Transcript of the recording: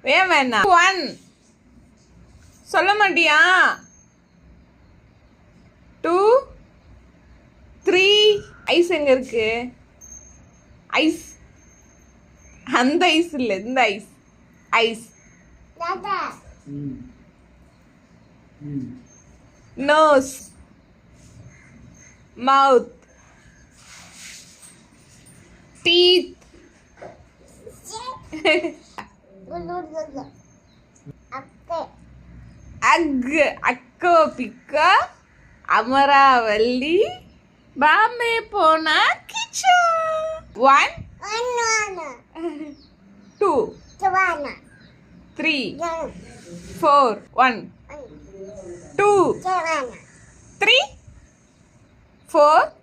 ஏன் வேணாம்? 1 சொல்ல மாட்டியா? 2 3 ஐஸ் எங்க இருக்கு? ஐஸ் அந்த ஐஸ் இல்ல, இந்த ஐஸ். ஐஸ். நோஸ், மவுத், teeth. அக் அக்கோ பிக்க அமராவல்லி பாம்பே போனா கிச்சா. 1 2 3 4 1 2 3 4